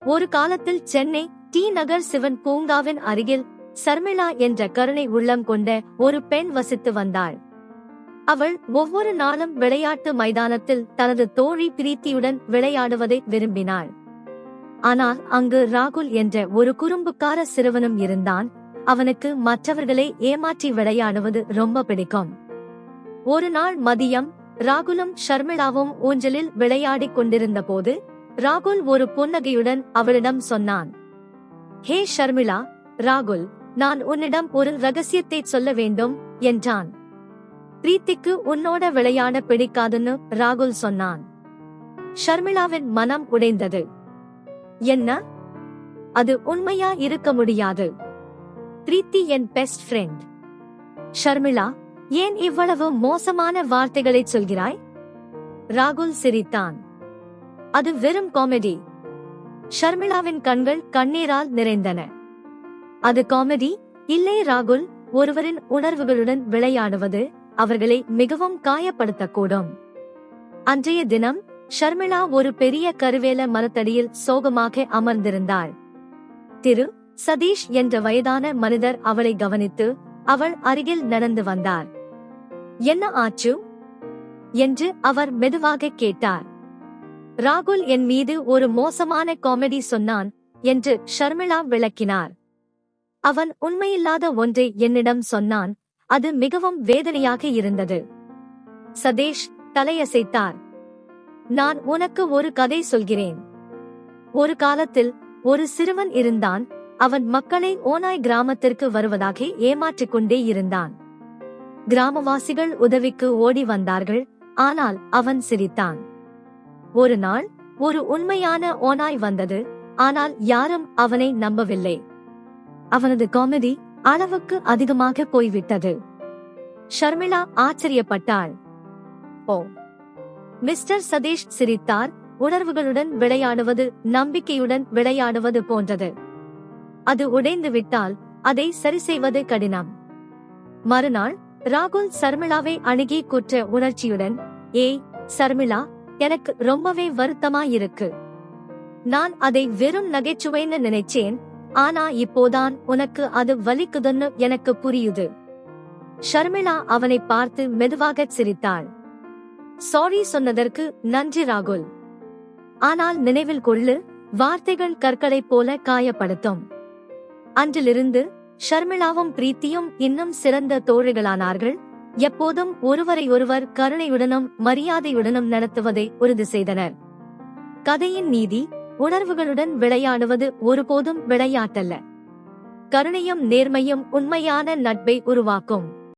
ஒரு காலத்தில் சென்னை டி நகர் சிவன் பூங்காவின் அருகில் சர்மிளா என்ற கருணை உள்ளம் கொண்ட ஒரு பெண் வசித்து வந்தாள். அவள் ஒவ்வொரு நாளும் விளையாட்டு மைதானத்தில் தனது தோழி பிரீத்தியுடன் விளையாடுவதை விரும்பினாள். ஆனால் அங்கு ராகுல் என்ற ஒரு குறும்புக்கார சிறுவனும் இருந்தான். அவனுக்கு மற்றவர்களை ஏமாற்றி விளையாடுவது ரொம்ப பிடிக்கும். ஒரு நாள் மதியம் ராகுலும் ஷர்மிளாவும் ஊஞ்சலில் விளையாடிக் கொண்டிருந்த போது ராகுல் ஒரு புன்னகையுடன் அவளிடம் சொன்னான், "ஹே ஷர்மிளா, ராகுல், நான் உன்னிடம் ஒரு ரகசியத்தை சொல்ல வேண்டும்" என்றான். பிரீத்திக்கு உன்னோட விளையாட பிடிக்காதுன்னு ராகுல் சொன்னான். ஷர்மிளாவின் மனம் உடைந்தது. என்ன? அது உண்மையா இருக்க முடியாது. பிரீத்தி என் பெஸ்ட் ஃப்ரெண்ட். ஷர்மிளா, ஏன் இவ்வளவு மோசமான வார்த்தைகளை சொல்கிறாய்? ராகுல் சிரித்தான். அது வெறும் காமெடி. ஷர்மிளாவின் கண்கள் கண்ணீரால் நிறைந்தன. அது காமெடி இல்லை ராகுல். ஒருவரின் உணர்வுகளுடன் விளையாடுவது அவர்களை மிகவும் காயப்படுத்தக்கூடும். அன்றைய தினம் ஷர்மிளா ஒரு பெரிய கருவேல மரத்தடியில் சோகமாக அமர்ந்திருந்தாள். திரு சதீஷ் என்ற வயதான மனிதர் அவளை கவனித்து அவள் அருகில் நடந்து வந்தார். "என்ன ஆச்சு?" என்று அவர் மெதுவாக கேட்டார். "ராகுல் என் மீது ஒரு மோசமான காமெடி சொன்னான்" என்று ஷர்மிளா விளக்கினார். "அவன் உண்மையில்லாத ஒன்றை என்னிடம் சொன்னான். அது மிகவும் வேதனையாக இருந்தது." சதீஷ் தலையசைத்தார். "நான் உனக்கு ஒரு கதை சொல்கிறேன். ஒரு காலத்தில் ஒரு சிறுவன் இருந்தான். அவன் மக்களை ஓநாய் கிராமத்திற்கு வருவதாக ஏமாற்றிக் கொண்டே இருந்தான். கிராமவாசிகள் உதவிக்கு ஓடி வந்தார்கள். ஆனால் அவன் சிரித்தான். ஒரு நாள் ஒரு உண்மையான ஓநாய் வந்தது. ஆனால் யாரும் அவனை நம்பவில்லை. அவனது காமெடி அளவுக்கு அதிகமாக போய்விட்டது." ஷர்மிளா ஆச்சரியப்பட்டாள். "ஓ." மிஸ்டர் சதீஷ் சிரித்தார். "உணர்வுகளுடன் விளையாடுவது நம்பிக்கையுடன் விளையாடுவது போன்றது. அது உடைந்து விட்டால் அதை சரிசெய்வது கடினம்." மறுநாள் ராகுல் சர்மிளாவை அணுகி குற்ற உணர்ச்சியுடன், "ஏய் சர்மிளா, எனக்கு ரொம்பவே வருத்தமாயிருக்கு. நான் அதை வெறும் நகைச்சுவைன்னு நினைச்சேன். ஆனா இப்போதான் உனக்கு அது வலிக்குதுன்னு எனக்கு புரியுது." ஷர்மிளா அவனை பார்த்து மெதுவாக சிரித்தாள். "சாரி சொன்னதற்கு நன்றி ராகுல். ஆனால் நினைவில் கொள்ளு, வார்த்தைகள் கற்களைப் போல காயப்படுத்தும்." அன்றிலிருந்து ஷர்மிளாவும் பிரீத்தியும் இன்னும் சிறந்த தோழிகளானார்கள். எப்போதும் ஒருவரையொருவர் கருணையுடனும் மரியாதையுடனும் நடத்துவதை உறுதி செய்தனர். கதையின் நீதி: உணர்வுகளுடன் விளையாடுவது ஒருபோதும் விளையாட்டல்ல. கருணையும் நேர்மையும் உண்மையான நட்பை உருவாக்கும்.